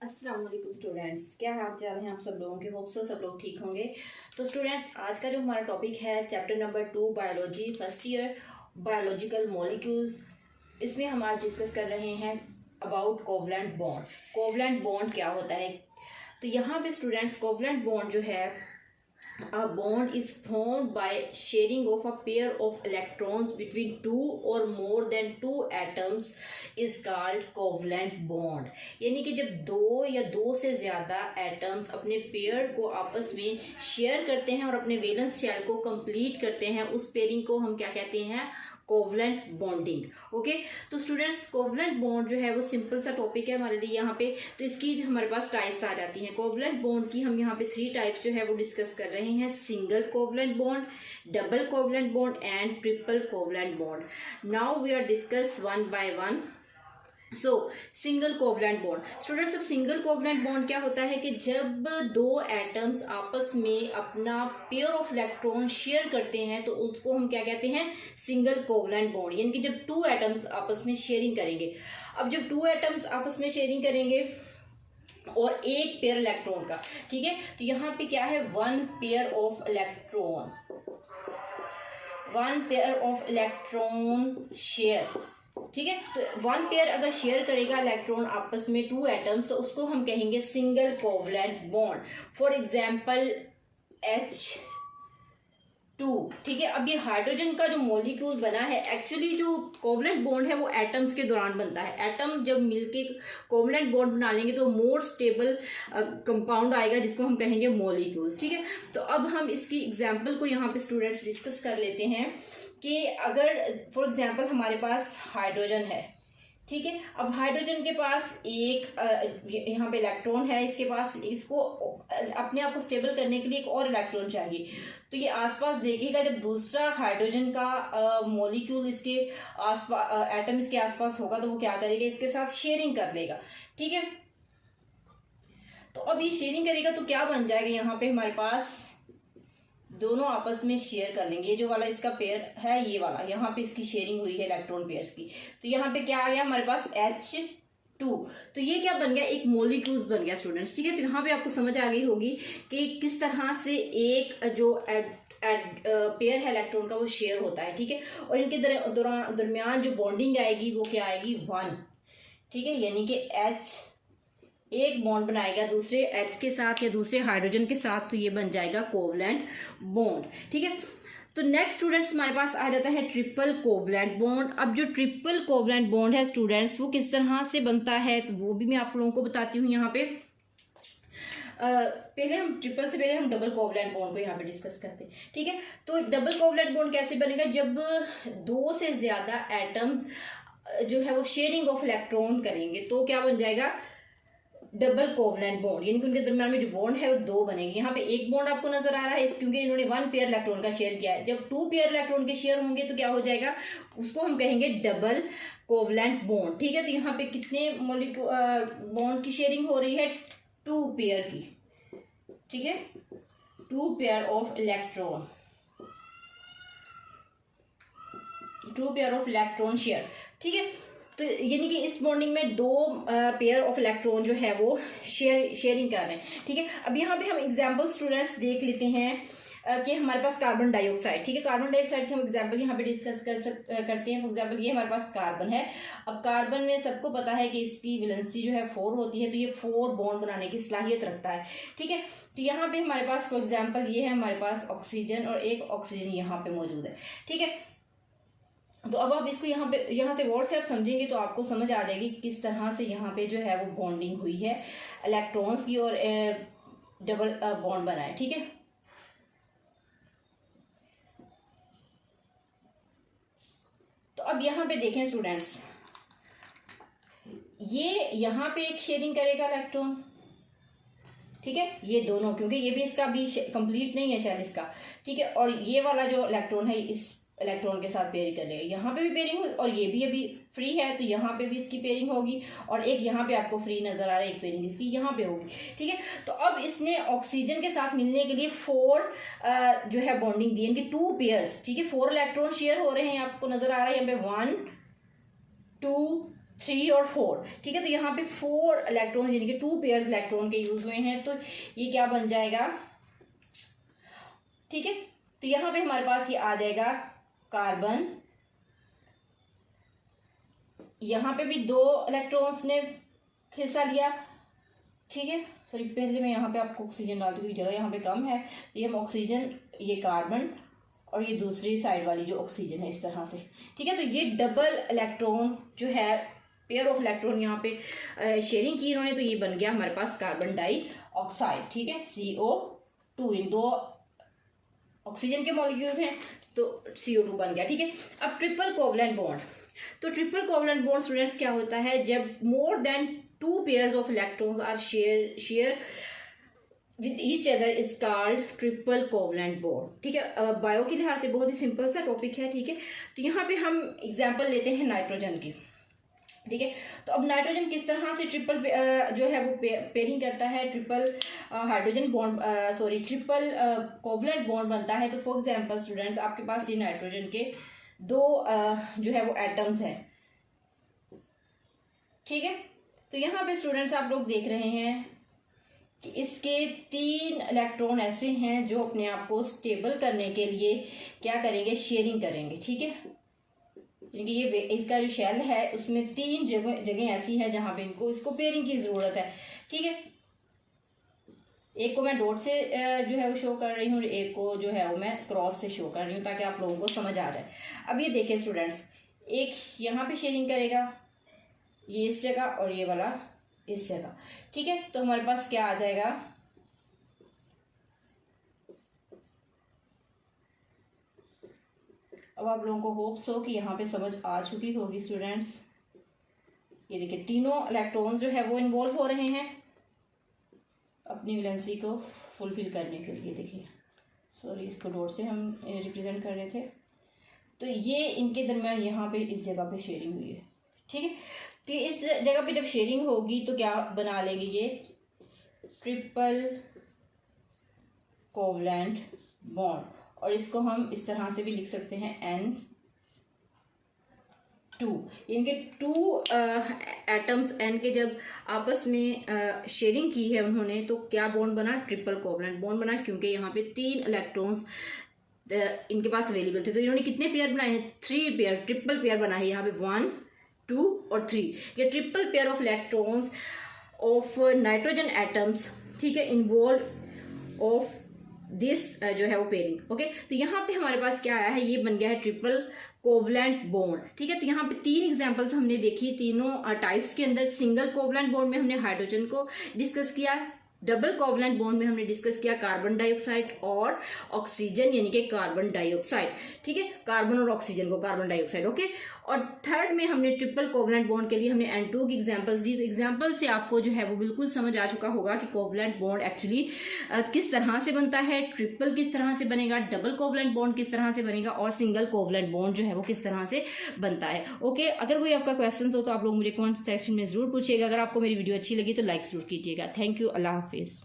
अस्सलाम वालेकुम स्टूडेंट्स, क्या हाल चाल है आप सब लोगों के। होप सो सब लोग ठीक होंगे। तो स्टूडेंट्स, आज का जो हमारा टॉपिक है chapter number 2 biology first year biological molecules. इसमें हम आज डिस्कस कर रहे हैं about covalent bond. Covalent bond क्या होता है? तो यहाँ पे स्टूडेंट्स, कोवलेंट बॉन्ड जो है, a bond is formed by sharing of a pair of electrons between two or more than two atoms is called covalent bond। यानी कि जब दो या दो से ज़्यादा एटम्स अपने पेयर को आपस में शेयर करते हैं और अपने वैलेंस शेल को कंप्लीट करते हैं, उस पेयरिंग को हम क्या कहते हैं? Covalent bonding. ओके, तो स्टूडेंट्स, कोवलेंट बॉन्ड जो है वो सिंपल सा टॉपिक है हमारे लिए यहाँ पे। तो इसकी हमारे पास टाइप्स आ जाती हैं। कोवलेंट बॉन्ड की हम यहाँ पे 3 टाइप्स जो है वो डिस्कस कर रहे हैं: single covalent bond, double covalent bond and triple covalent bond. Now we are discuss one by one. So single covalent bond students, अब सिंगल कोवलेंट बॉन्ड क्या होता है कि जब दो एटम्स आपस में अपना पेयर ऑफ इलेक्ट्रॉन शेयर करते हैं तो उसको हम क्या कहते हैं? Single covalent bond. यानी कि जब 2 एटम्स आपस में शेयरिंग करेंगे। अब जब 2 एटम्स आपस में शेयरिंग करेंगे और एक पेयर इलेक्ट्रॉन का, ठीक है, तो यहाँ पे क्या है? One pair of electron share, ठीक है। तो वन पेयर अगर शेयर करेगा इलेक्ट्रॉन आपस में 2 एटम्स, तो उसको हम कहेंगे single covalent bond. For example H2, ठीक है। अब ये हाइड्रोजन का जो मॉलिक्यूल बना है, एक्चुअली जो कोवलेंट बॉन्ड है वो एटम्स के दौरान बनता है। एटम जब मिलके कोवलेंट बॉन्ड बना लेंगे तो मोर स्टेबल कंपाउंड आएगा जिसको हम कहेंगे मॉलिक्यूल्स, ठीक है। तो अब हम इसकी एग्जांपल को यहाँ पे स्टूडेंट्स डिस्कस कर लेते हैं कि अगर फॉर एग्जांपल हमारे पास हाइड्रोजन है, ठीक है। अब हाइड्रोजन के पास एक यहाँ पे इलेक्ट्रॉन है, इसके पास, इसको अपने आप को स्टेबल करने के लिए एक और इलेक्ट्रॉन चाहिए। तो ये आसपास देखेगा, जब दूसरा हाइड्रोजन का मॉलिक्यूल इसके आसपास, एटम इसके आसपास होगा, तो वो क्या करेगा? इसके साथ शेयरिंग कर लेगा, ठीक है। तो अब ये शेयरिंग करेगा तो क्या बन जाएगा? यहाँ पे हमारे पास दोनों आपस में शेयर कर लेंगे। ये जो वाला इसका पेयर है, ये वाला, यहाँ पे इसकी शेयरिंग हुई है इलेक्ट्रॉन पेयर्स की। तो यहाँ पे क्या आ गया हमारे पास? H2। तो ये क्या बन गया? एक मॉलिक्यूल्स बन गया स्टूडेंट्स, ठीक है। तो यहाँ पे आपको समझ आ गई होगी कि किस तरह से एक जो पेयर है इलेक्ट्रॉन का वो शेयर होता है, ठीक है। और इनके दरमियान जो बॉन्डिंग आएगी वो क्या आएगी? 1, ठीक है। यानी कि H एक बॉन्ड बनाएगा दूसरे H के साथ या दूसरे हाइड्रोजन के साथ, तो ये बन जाएगा कोवलेंट बॉन्ड, ठीक है। तो नेक्स्ट स्टूडेंट्स, हमारे पास आ जाता है ट्रिपल कोवलेंट बॉन्ड। अब जो ट्रिपल कोवलेंट बॉन्ड है स्टूडेंट्स, वो किस तरह से बनता है तो वो भी मैं आप लोगों को बताती हूँ यहाँ पे। पहले हम ट्रिपल से पहले हम डबल कोवलेंट बॉन्ड को यहाँ पे डिस्कस करते हैं, ठीक है। तो डबल कोवलेंट बॉन्ड कैसे बनेगा? जब 2 से ज्यादा एटम्स जो है वो शेयरिंग ऑफ इलेक्ट्रॉन करेंगे तो क्या बन जाएगा? Double covalent bond. यानी कि उनके दरम्यान में जो बॉन्ड है वो 2 बनेंगे। यहाँ पे एक बॉन्ड आपको नजर आ रहा है क्योंकि इन्होंने 1 पेयर इलेक्ट्रॉन का शेयर किया है। जब 2 पेयर इलेक्ट्रॉन के शेयर होंगे तो क्या हो जाएगा? उसको हम कहेंगे डबल कोवलेंट बॉन्ड, ठीक है। तो यहाँ पे कितने मॉलिक्यूल बॉन्ड की शेयरिंग हो रही है? 2 पेयर की, ठीक है। 2 pair of electron, 2 pair of electron share, ठीक है। तो यानी कि इस बॉन्डिंग में 2 पेयर ऑफ इलेक्ट्रॉन जो है वो शेयरिंग कर रहे हैं, ठीक है। अब यहाँ पे हम एग्जांपल स्टूडेंट्स देख लेते हैं कि हमारे पास कार्बन डाइऑक्साइड, ठीक है। कार्बन डाइऑक्साइड की हम एग्जांपल यहाँ पे डिस्कस करते हैं। फॉर एग्जांपल ये हमारे पास कार्बन है। अब कार्बन में सबको पता है कि इसकी वैलेंसी जो है 4 होती है, तो ये 4 बॉन्ड बनाने की सलाहियत रखता है, ठीक है। तो यहाँ पे हमारे पास फॉर एग्जाम्पल ये है हमारे पास ऑक्सीजन और एक ऑक्सीजन यहाँ पे मौजूद है, ठीक है। तो अब आप इसको यहाँ से गौर से आप समझेंगे तो आपको समझ आ जाएगी किस तरह से यहाँ पे जो है वो बॉन्डिंग हुई है इलेक्ट्रॉन्स की और डबल बॉन्ड बना है, ठीक है। तो अब यहाँ पे देखें स्टूडेंट्स, ये यहाँ पे एक शेयरिंग करेगा इलेक्ट्रॉन, ठीक है। ये दोनों, क्योंकि ये भी इसका भी कंप्लीट नहीं है शेल इसका, ठीक है। और ये वाला जो इलेक्ट्रॉन है इस इलेक्ट्रॉन के साथ पेयरिंग करेगा। यहाँ पे भी पेयरिंग हुई और ये भी अभी फ्री है तो यहाँ पे भी इसकी पेयरिंग होगी। और एक यहाँ पे आपको फ्री नजर आ रहा है, एक पेयरिंग इसकी यहाँ पे होगी, ठीक है। तो अब इसने ऑक्सीजन के साथ मिलने के लिए 4 जो है बॉन्डिंग दी, इनकी 2 पेयर्स, ठीक है। 4 इलेक्ट्रॉन शेयर हो रहे हैं, आपको नजर आ रहा है यहाँ पे 1 2 3 और 4, ठीक है। तो यहाँ पे 4 इलेक्ट्रॉन यानी कि 2 पेयर्स इलेक्ट्रॉन के यूज हुए हैं, तो ये क्या बन जाएगा, ठीक है। तो यहाँ पे हमारे पास ये आ जाएगा कार्बन, यहाँ पे भी 2 इलेक्ट्रॉन्स ने हिस्सा लिया, ठीक है। सॉरी, पहले मैं यहाँ पे आपको ऑक्सीजन डाल दूँगी, जगह यहाँ पे कम है, तो ये हम ऑक्सीजन, ये कार्बन और ये दूसरी साइड वाली जो ऑक्सीजन है, इस तरह से, ठीक है। तो ये डबल इलेक्ट्रॉन जो है, पेयर ऑफ इलेक्ट्रॉन यहाँ पे शेयरिंग की इन्होंने, तो ये बन गया हमारे पास कार्बन डाइऑक्साइड, ठीक है, CO2। इन 2 ऑक्सीजन के मॉलिक्यूल्स हैं तो CO2 बन गया, ठीक है। अब ट्रिपल कोवलेंट बॉन्ड, तो ट्रिपल कोवलेंट बॉन्ड स्टूडेंट्स क्या होता है, जब more than 2 pairs of electrons are share with each other is called triple covalent bond, ठीक है। बायो के लिहाज से बहुत ही सिंपल सा टॉपिक है, ठीक है। तो यहाँ पे हम एग्जांपल लेते हैं नाइट्रोजन की, ठीक है। तो अब नाइट्रोजन किस तरह से ट्रिपल जो है वो पेयरिंग करता है, triple hydrogen bond, sorry triple covalent bond बनता है। तो फॉर एग्जांपल स्टूडेंट्स, आपके पास ये नाइट्रोजन के 2 जो है वो एटम्स हैं, ठीक है। तो यहाँ पे स्टूडेंट्स आप लोग देख रहे हैं कि इसके 3 इलेक्ट्रॉन ऐसे हैं जो अपने आप को स्टेबल करने के लिए क्या करेंगे, शेयरिंग करेंगे, ठीक है। क्योंकि ये इसका जो शेल है उसमें 3 जगह ऐसी है जहां पे इसको पेयरिंग की जरूरत है, ठीक है। एक को मैं डॉट से जो है वो शो कर रही हूँ, एक को जो है वो मैं क्रॉस से शो कर रही हूँ ताकि आप लोगों को समझ आ जाए। अब ये देखिए स्टूडेंट्स, एक यहाँ पे शेयरिंग करेगा, ये इस जगह और ये वाला इस जगह, ठीक है। तो हमारे पास क्या आ जाएगा, अब आप लोगों को होप्स हो कि यहाँ पे समझ आ चुकी होगी स्टूडेंट्स। ये देखिए, तीनों इलेक्ट्रॉन्स जो है वो इन्वॉल्व हो रहे हैं अपनी वैलेंसी को फुलफिल करने के लिए। देखिए, सॉरी, इसको डॉट से हम रिप्रेजेंट कर रहे थे। तो ये इनके दरम्यान यहाँ पे इस जगह पे शेयरिंग हुई है, ठीक है। तो इस जगह पे जब शेयरिंग होगी तो क्या बना लेंगे, ये ट्रिपल कोवलेंट बॉन्ड, और इसको हम इस तरह से भी लिख सकते हैं N2। इनके 2 एटम्स N के जब आपस में शेयरिंग की है उन्होंने, तो क्या बॉन्ड बना, ट्रिपल कोवलेंट बॉन्ड बना, क्योंकि यहाँ पे 3 इलेक्ट्रॉन्स इनके पास अवेलेबल थे। तो इन्होंने कितने पेयर बनाए हैं, 3 पेयर, ट्रिपल पेयर बना है यहाँ पे, 1, 2 और 3। ये triple pair of electrons of nitrogen atoms, ठीक है, इन्वॉल्व ऑफ दिस जो है वो पेयरिंग, ओके। तो यहाँ पे हमारे पास क्या आया है, ये बन गया है ट्रिपल कोवलेंट बॉन्ड, ठीक है। तो यहाँ पे 3 एग्जांपल्स हमने देखी, तीनों टाइप्स के अंदर। सिंगल कोवलेंट बॉन्ड में हमने हाइड्रोजन को डिस्कस किया, डबल कोवलेंट बॉन्ड में हमने डिस्कस किया कार्बन डाइऑक्साइड और ऑक्सीजन यानी कि कार्बन डाइऑक्साइड, ठीक है, कार्बन और ऑक्सीजन को कार्बन डाइऑक्साइड, ओके। और थर्ड में हमने ट्रिपल कोवलेंट बॉन्ड के लिए हमने N2 की एग्जांपल्स दी। तो एग्जांपल से आपको जो है वो बिल्कुल समझ आ चुका होगा कि कोवलेंट बॉन्ड एक्चुअली किस तरह से बनता है, ट्रिपल किस तरह से बनेगा, डबल कोवलेंट बॉन्ड किस तरह से बनेगा, और सिंगल कोवलेंट बॉन्ड जो है वो किस तरह से बनता है, ओके। अगर कोई आपका क्वेश्चन हो तो आप लोग मुझे कमेंट सेक्शन में जरूर पूछिएगा। अगर आपको मेरी वीडियो अच्छी लगी तो लाइक जरूर कीजिएगा। Thank you, Allah Hafiz.